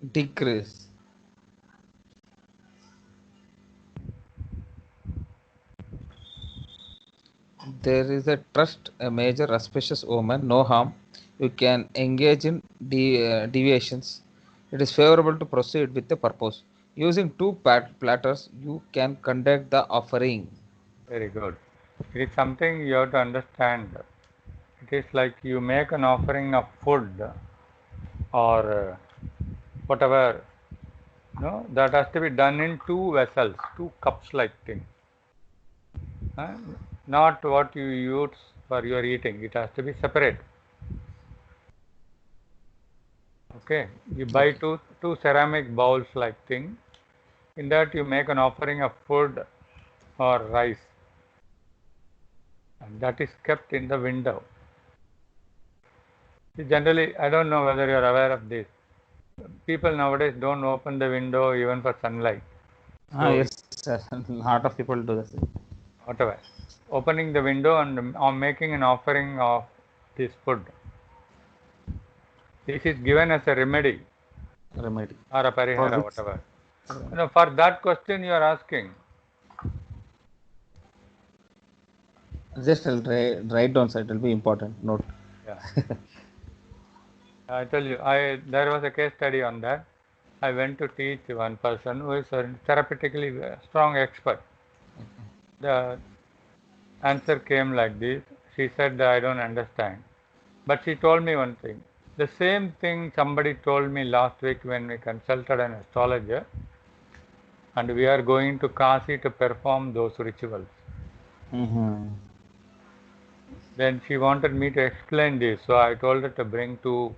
Decrease. There is a trust, a major auspicious omen, no harm. You can engage in deviations. It is favorable to proceed with the purpose. Using two platters, you can conduct the offering. Very good. It is something you have to understand. It is like you make an offering of food or whatever. No, that has to be done in two vessels, two cups like thing. Uh, Not what you use for your eating. It has to be separate. Okay. You buy Okay. two ceramic bowls like thing. In that you make an offering of food or rice. And that is kept in the window. Generally, I don't know whether you are aware of this. People nowadays don't open the window even for sunlight. So, Yes, sir. A lot of people do this. whatever. Opening the window and making an offering of this food. This is given as a remedy Remedy. or a For parihara, which? whatever. For that question you are asking. Just I'll write down, sir. It will be important. Note. Yeah. I tell you, there was a case study on that. I went to teach one person who is a therapeutically strong expert. The answer came like this. She said, I don't understand. But she told me one thing. The same thing somebody told me last week when we consulted an astrologer, and we are going to Kasi to perform those rituals. Mm-hmm. Then she wanted me to explain this, so I told her to bring two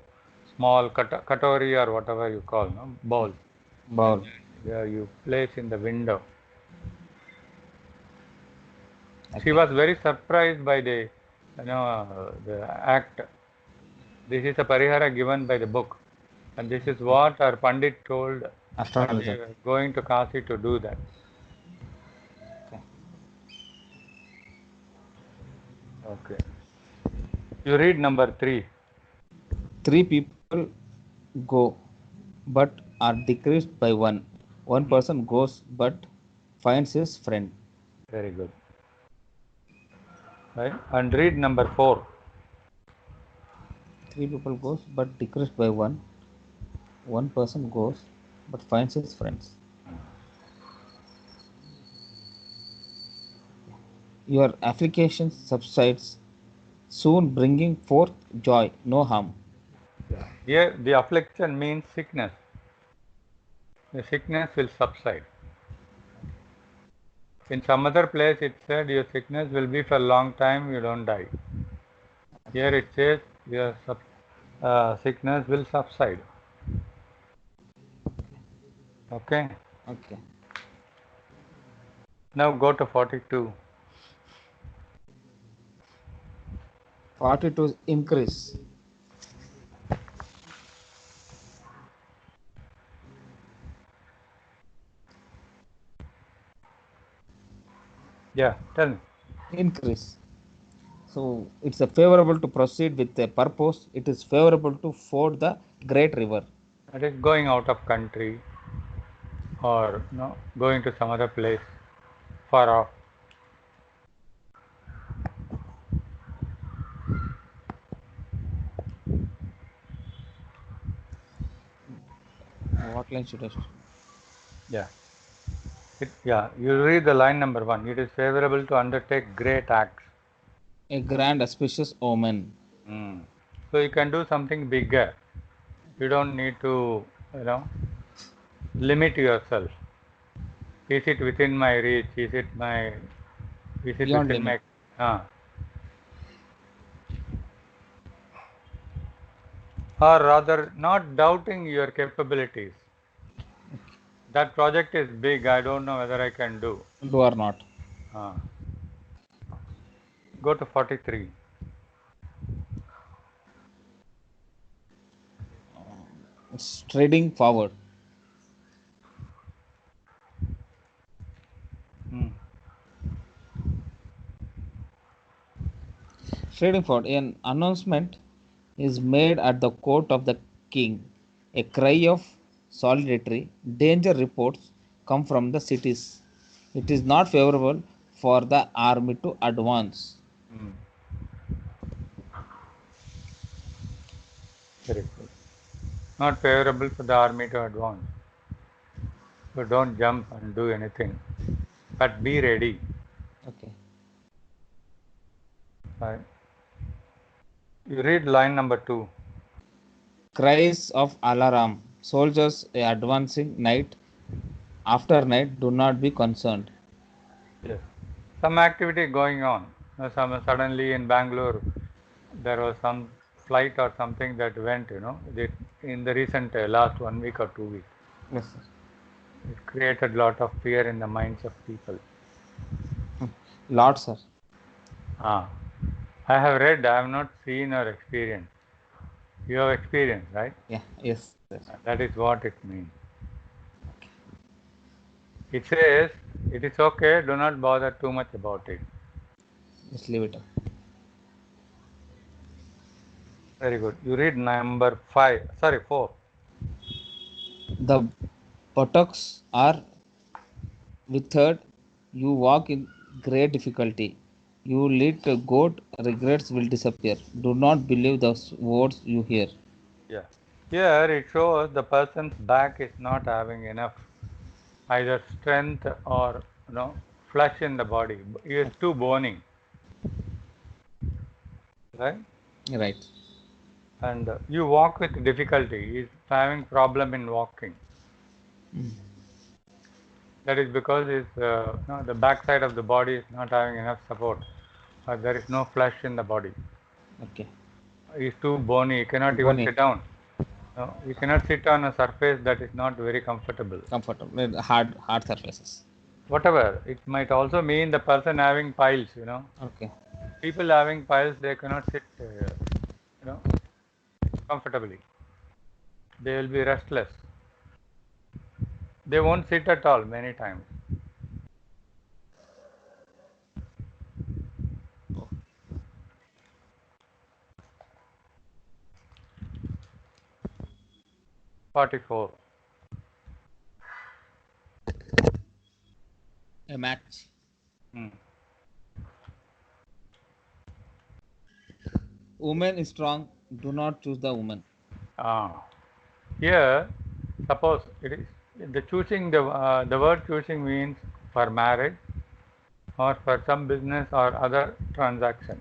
small katori or whatever you call, no, bowls, and Bowl. you place in the window. She Okay. was very surprised by the act. This is a parihara given by the book, and this is what our Pandit told when we Astrologer. were going to Kasi to do that. Okay. Okay. You read number 3. Three people go, but are decreased by one. One person goes, but finds his friend. Very good. Right? And read number 4. Three people goes, but decreased by one. One person goes, but finds his friends. Your affliction subsides, soon bringing forth joy, no harm. Here, the affliction means sickness. The sickness will subside. In some other place, it said your sickness will be for a long time, you don't die. Here it says your sickness will subside. Okay. Okay. Now go to 42. 42 increase. Yeah, tell me. Increase. So it's a favorable to proceed with a purpose. It is favorable to ford the great river. That is going out of country or going to some other place far off. What line should I? Yeah. You read the line number 1. It is favorable to undertake great acts. A grand auspicious omen. Mm. So you can do something bigger. You don't need to, you know, limit yourself. Is it within my reach? Is it Beyond within limit. my, uh, or rather not doubting your capabilities. That project is big. I don't know whether I can do. Do or not. Uh, Go to 43. Striding forward. Mm. Striding forward. An announcement is made at the court of the king. A cry of solitary. Danger reports come from the cities. It is not favorable for the army to advance. Hmm. Very good. Not favorable for the army to advance. So don't jump and do anything, but be ready. Okay. Right. You read line number 2. Cries of alarm. Soldiers advancing night after night. Do not be concerned. Yes. Some activity going on. Suddenly in Bangalore, there was some flight or something that went, in the recent last 1 week or 2 weeks. Yes, sir. It created a lot of fear in the minds of people. Lot, sir. Ah, I have read, I have not seen or experienced. You have experienced, right? Yeah. Yes, sir. That is what it means. It says, it is okay, do not bother too much about it. Just leave it. Very good. You read number 5, sorry, 4. The buttocks are withered. You walk in great difficulty. You lead a goat. Regrets will disappear. Do not believe the words you hear. Yeah. Here it shows the person's back is not having enough either strength or flesh in the body. He is too bony, right? Right. And you walk with difficulty. He is having problem in walking. That is because the back side of the body is not having enough support. There is no flesh in the body. Okay. He is too bony. He cannot even Bony. sit down. No, you cannot sit on a surface that is not very comfortable. Comfortable. Hard surfaces. Whatever. It might also mean the person having piles, Okay. People having piles, they cannot sit, comfortably. They will be restless. They won't sit at all many times. Oh. 44. A match. Hmm. Woman is strong. Do not choose the woman. Ah. Here, suppose it is the word choosing means for marriage or for some business or other transaction.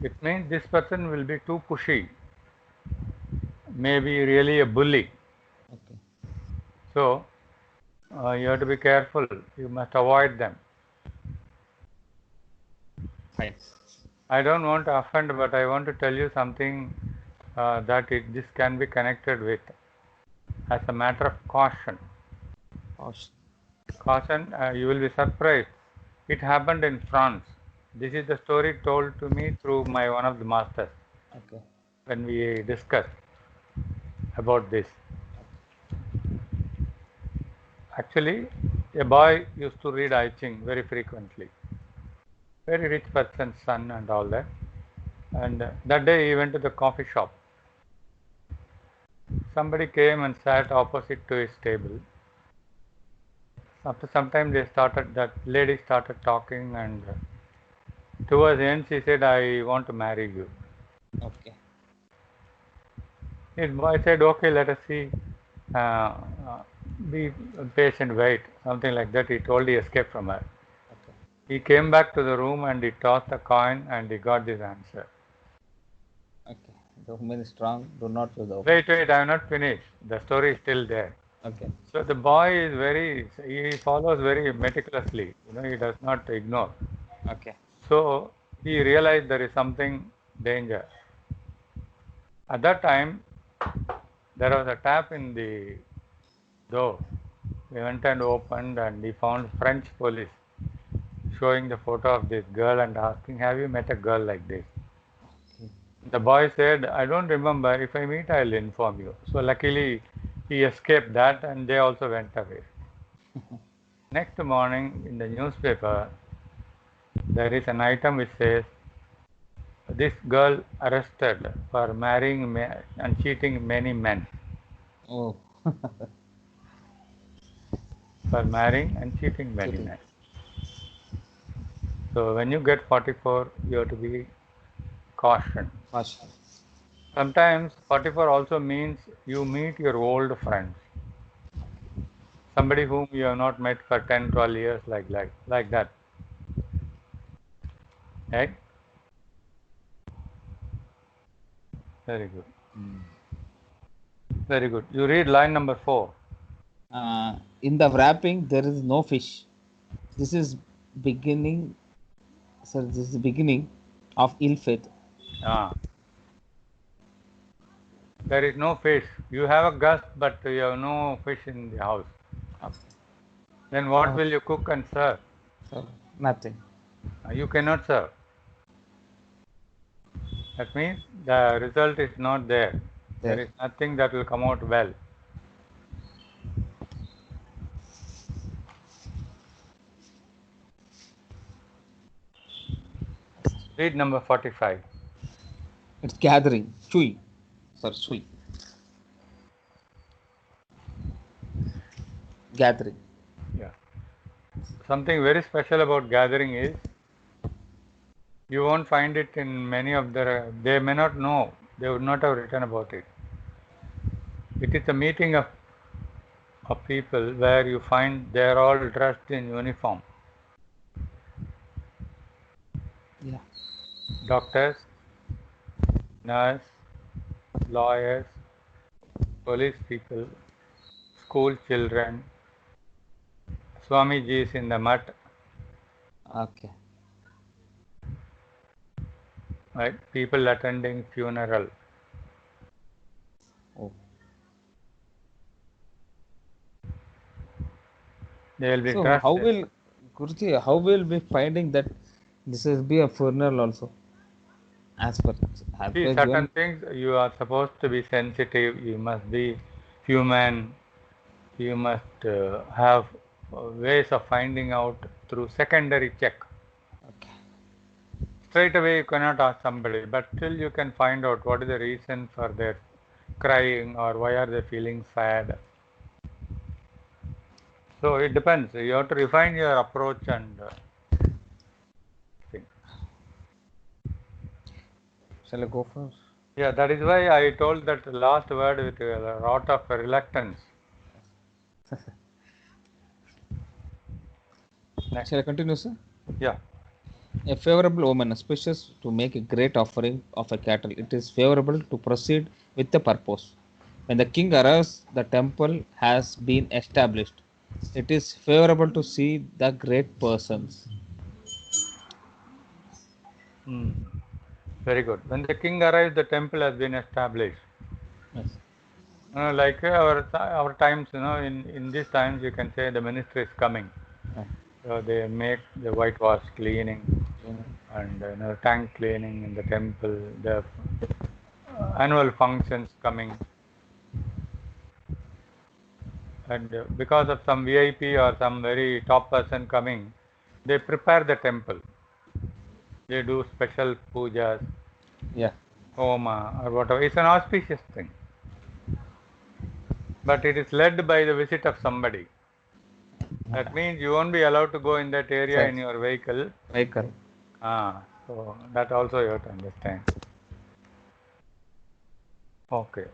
It means this person will be too pushy, maybe really a bully. Okay. So you have to be careful. You must avoid them. Fine. I don't want to offend, but I want to tell you something this can be connected with as a matter of caution. Caution, you will be surprised. It happened in France. This is the story told to me through one of the masters. Okay. When we discussed about this. Actually, a boy used to read I Ching very frequently. Very rich person's son and all that. And that day he went to the coffee shop. Somebody came and sat opposite to his table. After some time that lady started talking, and towards the end she said, I want to marry you. Okay. His boy said, okay, let us see. Uh, be patient, wait. Something like that. He told he escaped from her. Okay. He came back to the room and he tossed a coin and he got this answer. Okay. The woman is strong. Do not choose the woman. Wait, I have not finished. The story is still there. Okay. So the boy is he follows very meticulously. He does not ignore. Okay. So he realized there is something danger. At that time, there was a tap in the door. He went and opened and he found French police showing the photo of this girl and asking, have you met a girl like this? Okay. The boy said, I don't remember. If I meet, I'll inform you. So luckily, he escaped that and they also went away. Next morning in the newspaper, there is an item which says, this girl arrested for marrying and cheating many men. Oh. for marrying and cheating very Cheating. nice. So when you get 44, you have to be cautioned. Caution. Sometimes 44 also means you meet your old friends, somebody whom you have not met for 10, 12 years, like that, right? Very good. Very good. You read line number 4. In the wrapping, there is no fish. This is beginning. Sir, this is the beginning of ill faith. Ah. There is no fish. You have a guest, but you have no fish in the house. Okay. Then what Oh. will you cook and serve? Sir, nothing. You cannot serve. That means the result is not there. There There. is nothing that will come out well. Read number 45. It's gathering. Chui. Sir, chui. Gathering. Yeah. Something very special about gathering is you won't find it in many of they may not know, they would not have written about it. It is a meeting of people where you find they are all dressed in uniform. Yeah. Doctors, nurse, lawyers, police people, school children, Swamijis in the mat, Okay. right? People attending funeral. Oh. They will be So dressed. how will Guruji? How will be finding that this will be a funeral also? As per See, certain given. things you are supposed to be sensitive. You must be human. You must have ways of finding out through secondary check. Okay. Straight away you cannot ask somebody, but still you can find out what is the reason for their crying or why are they feeling sad. So it depends. You have to refine your approach and think. Shall I go for? Yeah, that is why I told that last word with a lot of reluctance. Next. Shall I continue, sir? Yeah. A favorable omen, auspicious to make a great offering of a cattle. It is favorable to proceed with the purpose. When the king arrives, the temple has been established. It is favorable to see the great persons. Very good. When the king arrives, the temple has been established. Yes. Like our times, in these times you can say the ministry is coming. So they make the whitewash cleaning and tank cleaning in the temple. The annual functions coming, and because of some VIP or some very top person coming, they prepare the temple. They do special pujas, Yeah. homa or whatever. It's an auspicious thing, but it is led by the visit of somebody. That means you won't be allowed to go in that area Sir. in your vehicle. Vehicle. So that also you have to understand. Okay.